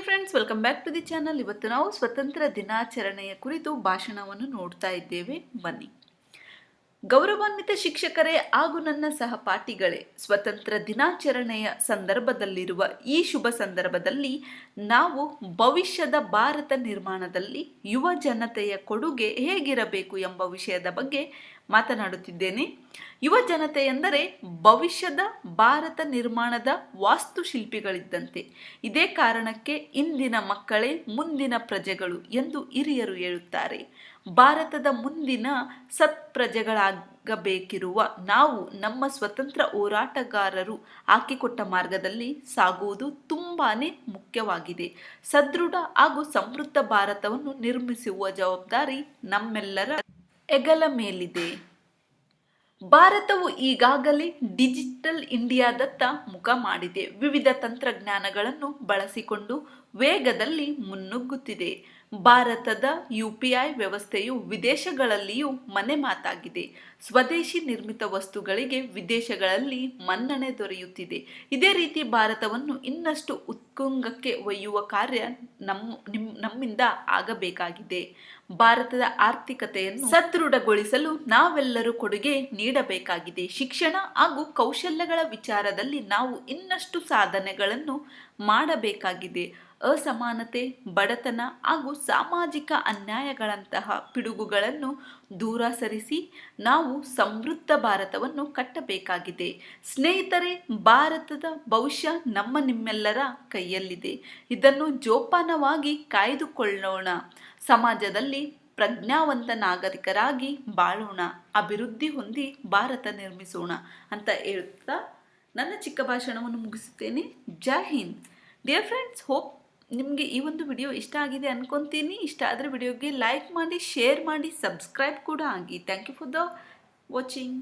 Dear friends, welcome back to the channel. ಇವತ್ತು ನಾವು ಸ್ವತಂತ್ರ ದಿನಾಚರಣೆಯ ಕುರಿತು ಭಾಷಣವನ್ನು ನೋಡ್ತಾ ಇದ್ದೇವೆ. ಬನ್ನಿ. ಗೌರವಾನ್ವಿತ ಶಿಕ್ಷಕರೇ ಹಾಗೂ ನನ್ನ ಸಹಪಾಠಿಗಳೇ, ಸ್ವತಂತ್ರ ದಿನಾಚರಣೆಯ ಸಂದರ್ಭದಲ್ಲಿರುವ ಈ ಶುಭ ಸಂದರ್ಭದಲ್ಲಿ ನಾವು ಭವಿಷ್ಯದ ಭಾರತ ನಿರ್ಮಾಣದಲ್ಲಿ ಯುವ ಜನತೆಯ ಕೊಡುಗೆ ಹೇಗಿರಬೇಕು ಎಂಬ ವಿಷಯದ ಬಗ್ಗೆ ಮಾತನಾಡುತ್ತಿದ್ದೇನೆ. ಯುವ ಜನತೆ ಎಂದರೆ ಭವಿಷ್ಯದ ಭಾರತ ನಿರ್ಮಾಣದ ವಾಸ್ತುಶಿಲ್ಪಿಗಳಿದ್ದಂತೆ. ಇದೇ ಕಾರಣಕ್ಕೆ ಇಂದಿನ ಮಕ್ಕಳೇ ಮುಂದಿನ ಪ್ರಜೆಗಳು ಎಂದು ಹಿರಿಯರು ಹೇಳುತ್ತಾರೆ. ಭಾರತದ ಮುಂದಿನ ಸತ್ಪ್ರಜೆಗಳಾಗಬೇಕಿರುವ ನಾವು ನಮ್ಮ ಸ್ವತಂತ್ರ ಹೋರಾಟಗಾರರು ಹಾಕಿಕೊಟ್ಟ ಮಾರ್ಗದಲ್ಲಿ ಸಾಗುವುದು ತುಂಬಾನೇ ಮುಖ್ಯವಾಗಿದೆ. ಸದೃಢ ಹಾಗೂ ಸಮೃದ್ಧ ಭಾರತವನ್ನು ನಿರ್ಮಿಸುವ ಜವಾಬ್ದಾರಿ ನಮ್ಮೆಲ್ಲರ ಹೆಗಲ ಮೇಲಿದೆ. ಭಾರತವು ಈಗಾಗಲೇ ಡಿಜಿಟಲ್ ಇಂಡಿಯಾದತ್ತ ಮುಖ ಮಾಡಿದೆ. ವಿವಿಧ ತಂತ್ರಜ್ಞಾನಗಳನ್ನು ಬಳಸಿಕೊಂಡು ವೇಗದಲ್ಲಿ ಮುನ್ನುಗ್ಗುತ್ತಿದೆ. ಭಾರತದ UPI ವ್ಯವಸ್ಥೆಯು ವಿದೇಶಗಳಲ್ಲಿಯೂ ಮನೆ ಮಾತಾಗಿದೆ. ಸ್ವದೇಶಿ ನಿರ್ಮಿತ ವಸ್ತುಗಳಿಗೆ ವಿದೇಶಗಳಲ್ಲಿ ಮನ್ನಣೆ ದೊರೆಯುತ್ತಿದೆ. ಇದೇ ರೀತಿ ಭಾರತವನ್ನು ಇನ್ನಷ್ಟು ಉತ್ತುಂಗಕ್ಕೆ ಒಯ್ಯುವ ಕಾರ್ಯ ನಮ್ಮಿಂದ ಆಗಬೇಕಾಗಿದೆ. ಭಾರತದ ಆರ್ಥಿಕತೆಯನ್ನು ಸದೃಢಗೊಳಿಸಲು ನಾವೆಲ್ಲರೂ ಕೊಡುಗೆ ನೀಡಬೇಕಾಗಿದೆ. ಶಿಕ್ಷಣ ಹಾಗೂ ಕೌಶಲ್ಯಗಳ ವಿಚಾರದಲ್ಲಿ ನಾವು ಇನ್ನಷ್ಟು ಸಾಧನೆಗಳನ್ನು ಮಾಡಬೇಕಾಗಿದೆ. ಅಸಮಾನತೆ, ಬಡತನ ಹಾಗೂ ಸಾಮಾಜಿಕ ಅನ್ಯಾಯಗಳಂತಹ ಪಿಡುಗುಗಳನ್ನು ದೂರ ಸರಿಸಿ ನಾವು ಸಮೃದ್ಧ ಭಾರತವನ್ನು ಕಟ್ಟಬೇಕಾಗಿದೆ. ಸ್ನೇಹಿತರೆ, ಭಾರತದ ಭವಿಷ್ಯ ನಿಮ್ಮೆಲ್ಲರ ಕೈಯಲ್ಲಿದೆ. ಇದನ್ನು ಜೋಪಾನವಾಗಿ ಕಾಯ್ದುಕೊಳ್ಳೋಣ. ಸಮಾಜದಲ್ಲಿ ಪ್ರಜ್ಞಾವಂತ ನಾಗರಿಕರಾಗಿ ಬಾಳೋಣ. ಅಭಿವೃದ್ಧಿ ಹೊಂದಿ ಭಾರತ ನಿರ್ಮಿಸೋಣ ಅಂತ ಹೇಳ್ತಾ ನನ್ನ ಚಿಕ್ಕ ಭಾಷಣವನ್ನು ಮುಗಿಸುತ್ತೇನೆ. ಜೈ ಹಿಂದ್. ಡಿಯರ್ ಫ್ರೆಂಡ್ಸ್, ಹೋಪ್ ನಿಮಗೆ ಈ ಒಂದು ವಿಡಿಯೋ ಇಷ್ಟ ಆಗಿದೆ ಅನ್ಕೊತೀನಿ. ಇಷ್ಟ ಆದರೆ ವಿಡಿಯೋಗೆ ಲೈಕ್ ಮಾಡಿ, ಶೇರ್ ಮಾಡಿ, ಸಬ್ಸ್ಕ್ರೈಬ್ ಕೂಡ ಆಗಿ. Thank you for the watching.